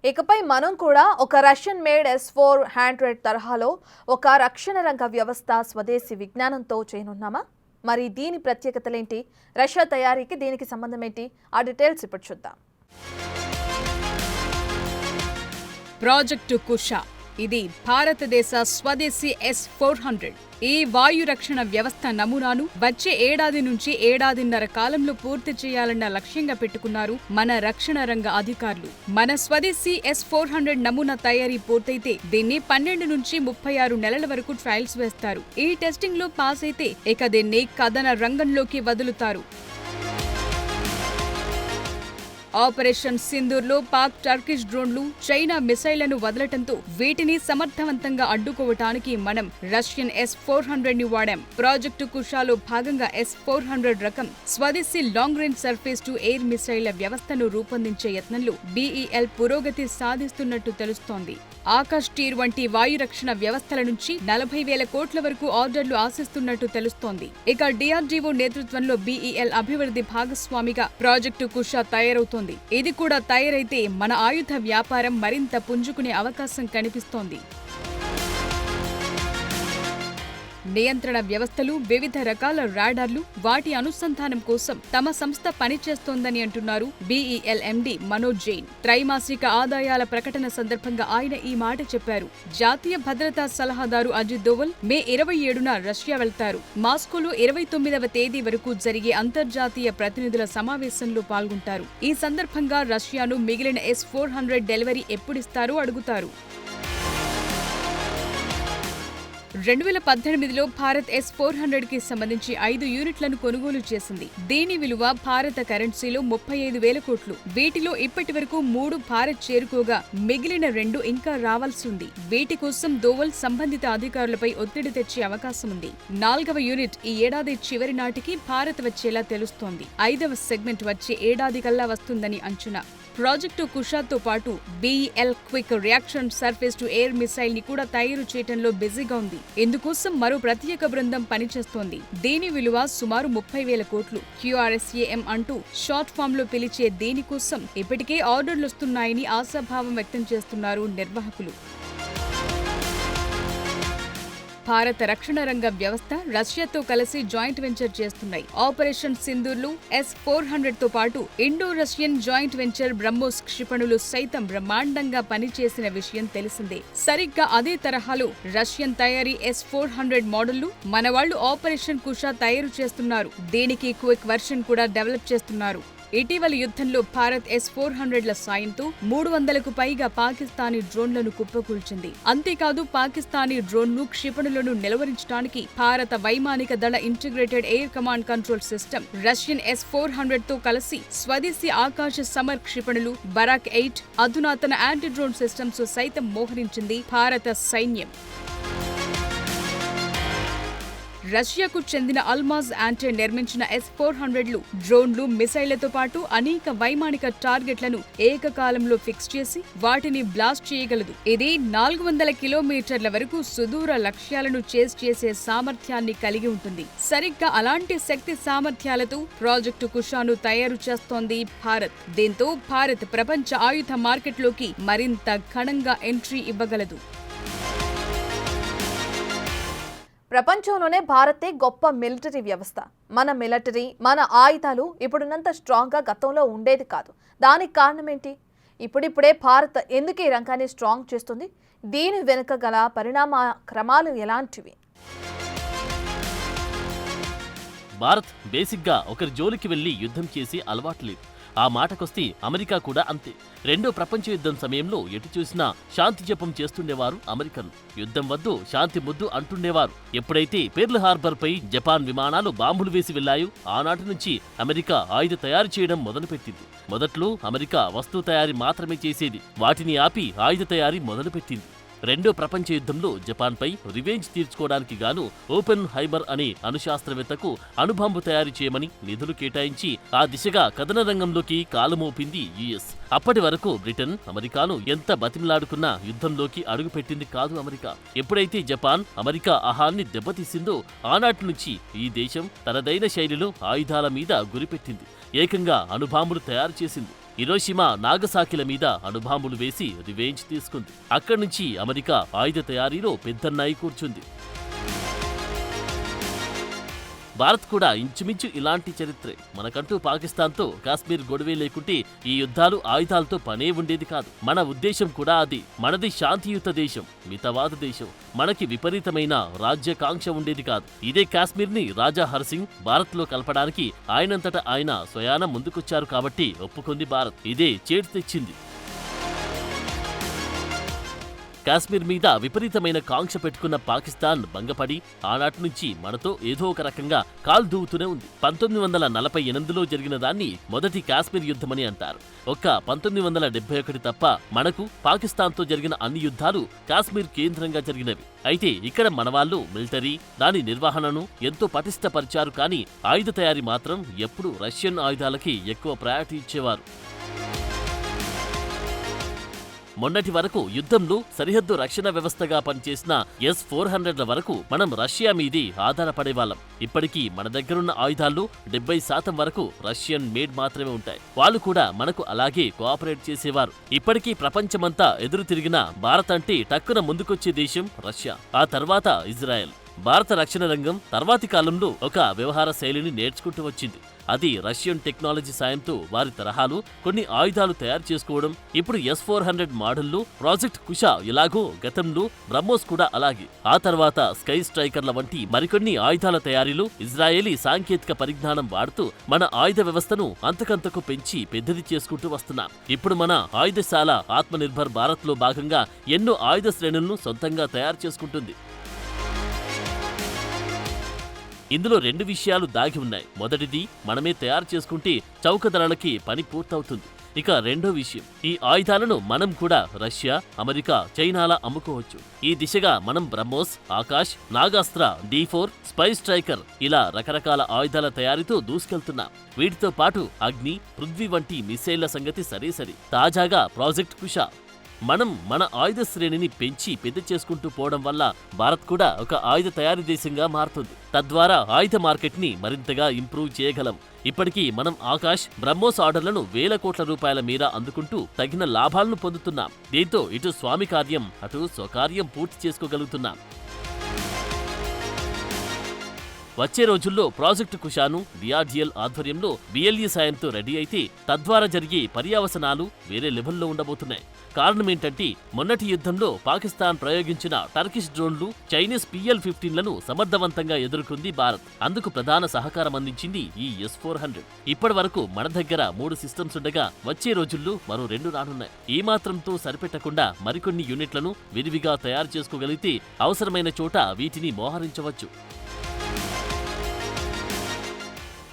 ఇకపై మనం కూడా ఒక రష్యన్ మేడ్ S-400 తరహాలో ఒక రక్షణ రంగ వ్యవస్థ స్వదేశీ విజ్ఞానంతో చేయనున్నామా? మరి దీని ప్రత్యేకతలేంటి? రష్యా తయారీకి దీనికి సంబంధం ఏంటి? ఆ డీటెయిల్స్ ఇప్పుడు చూద్దాం. ప్రాజెక్టు కుషా ఇది భారతదేశ స్వదేశీ S-400. ఈ వాయు రక్షణ వ్యవస్థ నమూనాను వచ్చే ఏడాది నుంచి ఏడాదిన్నర కాలంలో పూర్తి చేయాలన్న లక్ష్యంగా పెట్టుకున్నారు మన రక్షణ రంగ అధికారులు. మన స్వదేశీ S-400 నమూనా తయారీ పూర్తయితే దీన్ని 12 నుంచి 36 నెలల వరకు ట్రయల్స్ వేస్తారు. ఈ టెస్టింగ్ లో పాస్ అయితే ఇక దీన్ని కథన రంగంలోకి వదులుతారు. ఆపరేషన్ సింధూర్లో పాక్ టర్కిష్ డ్రోన్లు, చైనా మిసైళ్లను వదలటంతో వీటిని సమర్థవంతంగా అడ్డుకోవటానికి మనం రష్యన్ S-400ని వాడాం. ప్రాజెక్టు కుషాలో భాగంగా S-400 రకం స్వదేశీ long range surface to air మిసైళ్ల వ్యవస్థను రూపొందించే యత్నంలో BEL పురోగతి సాధిస్తున్నట్టు తెలుస్తోంది. ఆకాష్ టీర్ వంటి వాయు రక్షణ వ్యవస్థల నుంచి 40,000 కోట్ల వరకు ఆర్డర్లు ఆశిస్తున్నట్టు తెలుస్తోంది. ఇక DRDO నేతృత్వంలో BEL అభివృద్ధి భాగస్వామిగా ప్రాజెక్టు కుషా తయారవుతోంది. ఇది కూడా తయారైతే మన ఆయుధ వ్యాపారం మరింత పుంజుకునే అవకాశం కనిపిస్తోంది. నియంత్రణ వ్యవస్థలు, వివిధ రకాల రాడార్లు, వాటి అనుసంధానం కోసం తమ సంస్థ పనిచేస్తోందని అంటున్నారు BEL MD మనోజ్ జైన్. త్రైమాసిక ఆదాయాల ప్రకటన సందర్భంగా ఆయన ఈ మాట చెప్పారు. జాతీయ భద్రతా సలహాదారు అజిత్ దోవల్ మే 27న రష్యా వెళ్తారు. మాస్కోలో 29వ తేదీ వరకు జరిగే అంతర్జాతీయ ప్రతినిధుల సమావేశంలో పాల్గొంటారు. ఈ సందర్భంగా రష్యాను మిగిలిన S-400 డెలివరీ ఎప్పుడిస్తారో అడుగుతారు. 2018లో భారత్ S-400కి సంబంధించి 5 యూనిట్లను కొనుగోలు చేసింది. దీని విలువ భారత కరెన్సీలో 35,000 కోట్లు. వీటిలో ఇప్పటి వరకు 3 భారత్ చేరుకోగా మిగిలిన 2 ఇంకా రావాల్సి ఉంది. వీటి కోసం దోవల్ సంబంధిత అధికారులపై ఒత్తిడి తెచ్చే అవకాశం ఉంది. 4వ యూనిట్ ఈ ఏడాది చివరి నాటికి భారత్ వచ్చేలా తెలుస్తోంది. 5వ సెగ్మెంట్ వచ్చే ఏడాది కల్లా వస్తుందని అంచనా. ప్రాజెక్టు కుషాతో పాటు BEL quick reaction surface to air missile ని కూడా తయారు చేయడంలో బిజీగా ఉంది. ఇందుకోసం మరో ప్రత్యేక బృందం పనిచేస్తోంది. దీని విలువ సుమారు 30,000 కోట్లు. QRSAM అంటూ షార్ట్ ఫామ్ లో పిలిచే దీనికోసం ఇప్పటికే ఆర్డర్లొస్తున్నాయని ఆశాభావం వ్యక్తం చేస్తున్నారు నిర్వాహకులు. భారత రక్షణ రంగ వ్యవస్థ రష్యాతో కలిసి జాయింట్ వెంచర్ చేస్తున్నాయి. ఆపరేషన్ సింధూర్లో S-400తో పాటు Indo Russian joint venture BrahMos క్షిపణులు సైతం బ్రహ్మాండంగా పనిచేసిన విషయం తెలిసిందే. సరిగ్గా అదే తరహాలో రష్యన్ తయారీ S-400 మోడళ్లు మనవాళ్లు ఆపరేషన్ కుషా తయారు చేస్తున్నారు. దీనికి క్విక్ వర్షన్ కూడా డెవలప్ చేస్తున్నారు. ఇటీవల యుద్ధంలో భారత్ S-400ల సాయంతో 300కు పైగా పాకిస్తానీ డ్రోన్లను కుప్పకూల్చింది. అంతేకాదు పాకిస్తానీ డ్రోన్లు, క్షిపణులను నిలువరించడానికి భారత వైమానిక దళ integrated air command control system Russian S-400తో కలిసి స్వదేశీ ఆకాశ సమర్ క్షిపణులు, బరాక్ 8 అధునాతన యాంటీ డ్రోన్ సిస్టమ్స్ సైతం మోహరించింది భారత సైన్యం. రష్యాకు చెందిన అల్మాజ్ యాంటే నిర్మించిన S-400లు డ్రోన్లు, మిసైళ్లతో పాటు అనేక వైమానిక టార్గెట్లను ఏకకాలంలో ఫిక్స్ చేసి వాటిని బ్లాస్ట్ చేయగలదు. ఇది 400 కిలోమీటర్ల వరకు సుదూర లక్ష్యాలను చేస్ చేసే సామర్థ్యాన్ని కలిగి ఉంటుంది. సరిగ్గా అలాంటి శక్తి సామర్థ్యాలతో ప్రాజెక్టు కుషాను తయారు చేస్తోంది భారత్. దీంతో భారత్ ప్రపంచ ఆయుధ మార్కెట్లోకి మరింత ఘనంగా ఎంట్రీ ఇవ్వగలదు. ప్రపంచంలోనే భారతే గొప్ప మిలిటరీ వ్యవస్థ. మన మిలిటరీ, మన ఆయుధాలు ఇప్పుడున్నంత స్ట్రాంగ్గా గతంలో ఉండేది కాదు. దానికి కారణం ఏంటి? ఇప్పుడిప్పుడే భారత్ ఎందుకు ఈ రంగాన్ని స్ట్రాంగ్ చేస్తుంది? దీని వెనుక గల పరిణామ క్రమాలు ఎలాంటివి? భారత్ బేసిక్గా ఒకరి జోలికి వెళ్లి యుద్ధం చేసి అలవాటు లేదు. ఆ మాటకొస్తే అమెరికా కూడా అంతే. రెండో ప్రపంచ యుద్ధం సమయంలో ఎటు చూసినా శాంతి జపం చేస్తుండేవారు అమెరికన్లు. యుద్ధం వద్దు, శాంతి ముద్దు అంటుండేవారు. ఎప్పుడైతే పెర్ల్ హార్బర్ పై జపాన్ విమానాలు బాంబులు వేసి వెళ్లాయో ఆనాటి నుంచి అమెరికా ఆయుధ తయారు చేయడం మొదలుపెట్టింది. మొదట్లో అమెరికా వస్తువు తయారీ మాత్రమే చేసేది. వాటిని ఆపి ఆయుధ తయారీ మొదలుపెట్టింది. రెండో ప్రపంచ యుద్ధంలో జపాన్పై రివెంజ్ తీర్చుకోవడానికి గాను ఓపెన్ హైమర్ అనే అణుశాస్త్రవేత్తకు అణుబాంబు తయారు చేయమని నిధులు కేటాయించి ఆ దిశగా కథన రంగంలోకి కాలుమోపింది US. అప్పటి వరకు బ్రిటన్, అమెరికాను ఎంత బతిమలాడుకున్నా యుద్ధంలోకి అడుగుపెట్టింది కాదు అమెరికా. ఎప్పుడైతే జపాన్ అమెరికా ఆహాన్ని దెబ్బతీసిందో ఆనాటి నుంచి ఈ దేశం తనదైన శైలిలో ఆయుధాల మీద గురిపెట్టింది. ఏకంగా అణుబాంబులు తయారు చేసింది. హిరోషిమా నాగసాకిల మీద అణుబాంబులు వేసి రివెంజ్ తీసుకుంది. అక్కడి నుంచి అమెరికా ఆయుధ తయారీలో పెద్దన్నాయి కూర్చుంది. భారత్ కూడా ఇంచుమించు ఇలాంటి చరిత్రే. మనకంటూ పాకిస్తాన్తో కాశ్మీర్ గొడవే లేకుంటే ఈ యుద్ధాలు ఆయుధాలతో పనే ఉండేది కాదు. మన ఉద్దేశం కూడా అది. మనది శాంతియుత దేశం, మితవాద దేశం. మనకి విపరీతమైన రాజ్యాకాంక్ష ఉండేది కాదు. ఇదే కాశ్మీర్ని రాజా హర్సింగ్ భారత్లో కలపడానికి ఆయనంతట ఆయన స్వయాన ముందుకొచ్చారు కాబట్టి ఒప్పుకుంది భారత్. ఇదే చేటు తెచ్చింది. కాశ్మీర్ మీద విపరీతమైన కాంక్ష పెట్టుకున్న పాకిస్తాన్ భంగపడి ఆనాటి నుంచి మనతో ఏదో ఒక రకంగా కాలు దూవుతూనే ఉంది. 1948లో జరిగిన దాన్ని మొదటి కాశ్మీర్ యుద్ధమని అంటారు. ఒక్క 1971 తప్ప మనకు పాకిస్తాన్తో జరిగిన అన్ని యుద్ధాలు కాశ్మీర్ కేంద్రంగా జరిగినవి. అయితే ఇక్కడ మనవాళ్లు మిలిటరీ, దాని నిర్వహణను ఎంతో పటిష్టపరిచారు. కానీ ఆయుధ తయారీ మాత్రం ఎప్పుడూ రష్యన్ ఆయుధాలకి ఎక్కువ ప్రయారిటీ ఇచ్చేవారు. మొన్నటి వరకు యుద్ధంలో సరిహద్దు రక్షణ వ్యవస్థగా పనిచేసిన S-400ల వరకు మనం రష్యా మీదే ఆధారపడేవాళ్ళం. ఇప్పటికీ మన దగ్గరున్న ఆయుధాల్లో 70% వరకు రష్యన్ మేడ్ మాత్రమే ఉంటాయి. వాళ్ళు కూడా మనకు అలాగే కోఆపరేట్ చేసేవారు. ఇప్పటికీ ప్రపంచమంతా ఎదురు తిరిగిన భారత్ అంటే టక్కున ముందుకొచ్చే దేశం రష్యా, ఆ తర్వాత ఇజ్రాయెల్. భారత రక్షణ రంగం తర్వాతి కాలంలో ఒక వ్యవహార శైలిని నేర్చుకుంటూ వచ్చింది. అది రష్యన్ టెక్నాలజీ సాయంతో వారి తరహాలో కొన్ని ఆయుధాలు తయారు చేసుకోవడం. ఇప్పుడు S-400 మోడల్లో ప్రాజెక్ట్ కుషా ఎలాగో గతంలో బ్రహ్మోస్ కూడా అలాగే. ఆ తర్వాత స్కై స్ట్రైకర్ల వంటి మరికొన్ని ఆయుధాల తయారీలో ఇజ్రాయేలీ సాంకేతిక పరిజ్ఞానం వాడుతూ మన ఆయుధ వ్యవస్థను అంతకంతకు పెంచి పెద్దది చేసుకుంటూ వస్తున్నాం. ఇప్పుడు మన ఆయుధశాల ఆత్మనిర్భర్ భారత్లో భాగంగా ఎన్నో ఆయుధ శ్రేణులను సొంతంగా తయారు చేసుకుంటుంది. ఇందులో 2 విషయాలు దాగి ఉన్నాయి. మొదటిది, మనమే తయారు చేసుకుంటే చౌకధరలకి పని పూర్తవుతుంది. ఇక రెండో విషయం, ఈ ఆయుధాలను మనం కూడా రష్యా, అమెరికా, చైనాలా అమ్ముకోవచ్చు. ఈ దిశగా మనం BrahMos, Akash, Nagastra, D4, spy striker ఇలా రకరకాల ఆయుధాల తయారీతో దూసుకెళ్తున్నాం. వీటితో పాటు అగ్ని, పృథ్వీ వంటి మిసైళ్ల సంగతి సరే. తాజాగా ప్రాజెక్ట్ కుషా. మనం మన ఆయుధ శ్రేణిని పెంచి పెద్ద చేసుకుంటూ పోవడం వల్ల భారత్ కూడా ఒక ఆయుధ తయారీ దేశంగా మారుతుంది. తద్వారా ఆయుధ మార్కెట్ని మరింతగా ఇంప్రూవ్ చేయగలం. ఇప్పటికీ మనం ఆకాష్, బ్రహ్మోస్ ఆర్డర్లను వేల కోట్ల రూపాయల మేర అందుకుంటూ తగిన లాభాలను పొందుతున్నాం. దీంతో ఇటు స్వామి కార్యం, అటు స్వకార్యం పూర్తి చేసుకోగలుగుతున్నాం. వచ్చే రోజుల్లో ప్రాజెక్టు కుషాను DRDL ఆధ్వర్యంలో BLE సాయంతో రెడీ అయితే తద్వారా జరిగే పర్యవసనాలు వేరే లెవెల్లో ఉండబోతున్నాయి. కారణమేంటంటే మొన్నటి యుద్ధంలో పాకిస్తాన్ ప్రయోగించిన టర్కిష్ డ్రోన్లు, చైనీస్ PL-15లను సమర్థవంతంగా ఎదుర్కొంది భారత్. అందుకు ప్రధాన సహకారం అందించింది ఈ S-400. ఇప్పటి వరకు మన దగ్గర 3 సిస్టమ్స్ ఉండగా వచ్చే రోజుల్లో మరో 2 రానున్నాయి. ఈ మాత్రంతో సరిపెట్టకుండా మరికొన్ని యూనిట్లను విరివిగా తయారు చేసుకోగలిగితే అవసరమైన చోట వీటిని మోహరించవచ్చు.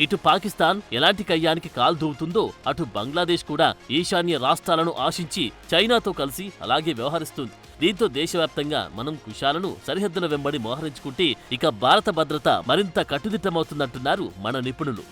ఇటు పాకిస్తాన్ ఎలాంటి కయ్యానికి కాలు దూవుతుందో అటు బంగ్లాదేశ్ కూడా ఈశాన్య రాష్ట్రాలను ఆశించి చైనాతో కలిసి అలాగే వ్యవహరిస్తుంది. దీంతో దేశవ్యాప్తంగా మనం కుషాలను సరిహద్దుల వెంబడి మోహరించుకుంటే ఇక భారత భద్రత మరింత కట్టుదిట్టమవుతుందంటున్నారు మన నిపుణులు.